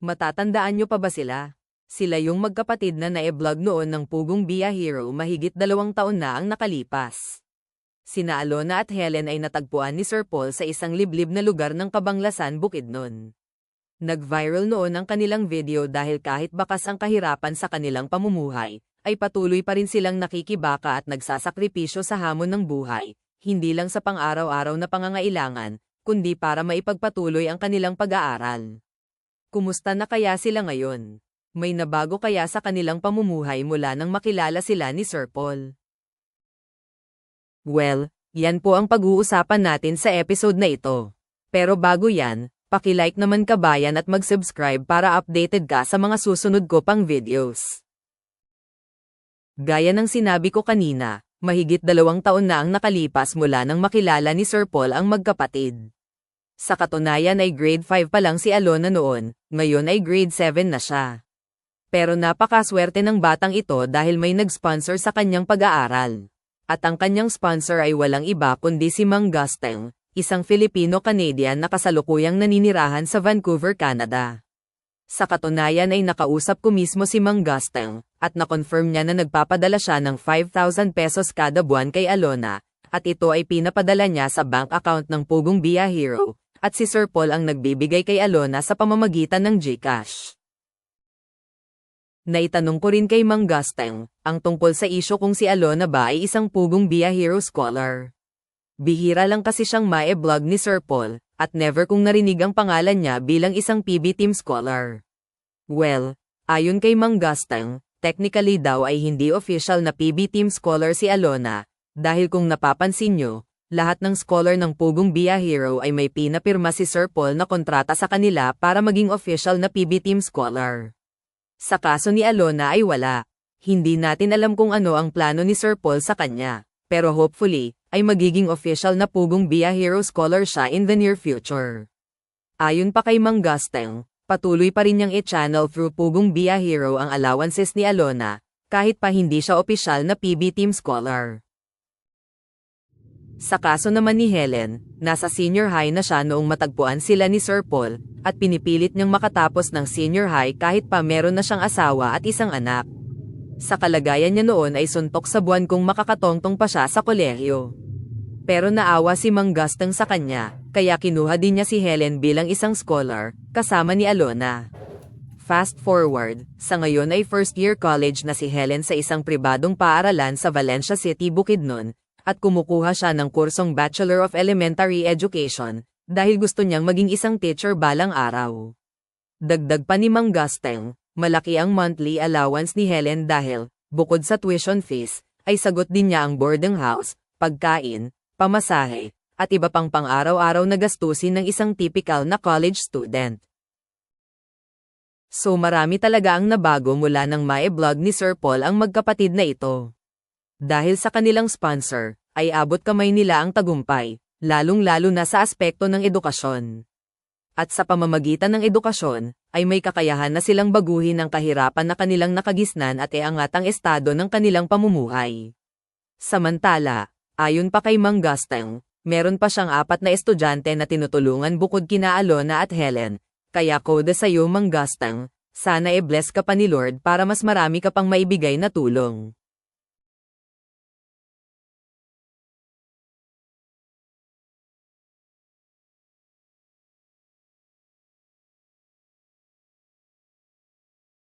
Matatandaan nyo pa ba sila? Sila yung magkapatid na na-e-vlog noon ng Pugong Bia Hero mahigit 2 taon na ang nakalipas. Sina Alona at Helen ay natagpuan ni Sir Paul sa isang liblib na lugar ng Kabanglasan, Bukidnon. Nag-viral noon ang kanilang video dahil kahit bakas ang kahirapan sa kanilang pamumuhay, ay patuloy pa rin silang nakikibaka at nagsasakripisyo sa hamon ng buhay, hindi lang sa pang-araw-araw na pangangailangan, kundi para maipagpatuloy ang kanilang pag-aaral. Kumusta na kaya sila ngayon? May nabago kaya sa kanilang pamumuhay mula nang makilala sila ni Sir Paul? Well, yan po ang pag-uusapan natin sa episode na ito. Pero bago yan, paki-like naman kabayan at mag-subscribe para updated ka sa mga susunod ko pang videos. Gaya ng sinabi ko kanina, mahigit 2 taon na ang nakalipas mula nang makilala ni Sir Paul ang magkapatid. Sa katunayan ay grade 5 pa lang si Alona noon, ngayon ay grade 7 na siya. Pero napakaswerte ng batang ito dahil may nag-sponsor sa kanyang pag-aaral. At ang kanyang sponsor ay walang iba kundi si Mang Gusteng, isang Filipino-Canadian na kasalukuyang naninirahan sa Vancouver, Canada. Sa katunayan ay nakausap ko mismo si Mang Gusteng, at na-confirm niya na nagpapadala siya ng 5,000 pesos kada buwan kay Alona, at ito ay pinapadala niya sa bank account ng Pugong Bia Hero, at si Sir Paul ang nagbibigay kay Alona sa pamamagitan ng GCash. Naitanong ko rin kay Mang Gusteng, ang tungkol sa isyo kung si Alona ba ay isang Pugong Bia Hero scholar. Bihira lang kasi siyang ma-e-vlog ni Sir Paul, at never kong narinig ang pangalan niya bilang isang PB Team scholar. Well, ayon kay Mang Gusteng, technically daw ay hindi official na PB Team scholar si Alona, dahil kung napapansin nyo, lahat ng scholar ng Pugong Bia Hero ay may pinapirma si Sir Paul na kontrata sa kanila para maging official na PB Team scholar. Sa kaso ni Alona ay wala. Hindi natin alam kung ano ang plano ni Sir Paul sa kanya, pero hopefully, ay magiging official na Pugong Bia Hero scholar siya in the near future. Ayon pa kay Mang Gusteng, patuloy pa rin niyang i-channel through Pugong Bia Hero ang allowances ni Alona, kahit pa hindi siya opisyal na PB Team scholar. Sa kaso naman ni Helen, nasa senior high na siya noong matagpuan sila ni Sir Paul, at pinipilit niyang makatapos ng senior high kahit pa meron na siyang asawa at isang anak. Sa kalagayan niya noon ay suntok sa buwan kung makakatongtong pa siya sa kolehiyo. Pero naawa si Mang Gusteng sa kanya, kaya kinuha din niya si Helen bilang isang scholar, kasama ni Alona. Fast forward, sa ngayon ay first year college na si Helen sa isang pribadong paaralan sa Valencia City, Bukidnon, at kumukuha siya ng kursong Bachelor of Elementary Education, dahil gusto niyang maging isang teacher balang araw. Dagdag pa ni Mang Gusteng, malaki ang monthly allowance ni Helen dahil, bukod sa tuition fees, ay sagot din niya ang boarding house, pagkain, pamasahe, at iba pang pang-araw-araw na gastusin ng isang typical na college student. So marami talaga ang nabago mula nang ma-e-vlog ni Sir Paul ang magkapatid na ito. Dahil sa kanilang sponsor, ay abot kamay nila ang tagumpay, lalong-lalo na sa aspekto ng edukasyon. At sa pamamagitan ng edukasyon, ay may kakayahan na silang baguhin ang kahirapan na kanilang nakagisnan at iangat ang estado ng kanilang pamumuhay. Samantala, ayon pa kay Mang Gusteng, meron pa siyang 4 na estudyante na tinutulungan bukod kina Alona at Helen, kaya kode sa iyo Mang Gusteng, sana i-bless ka pa ni Lord para mas marami ka pang maibigay na tulong.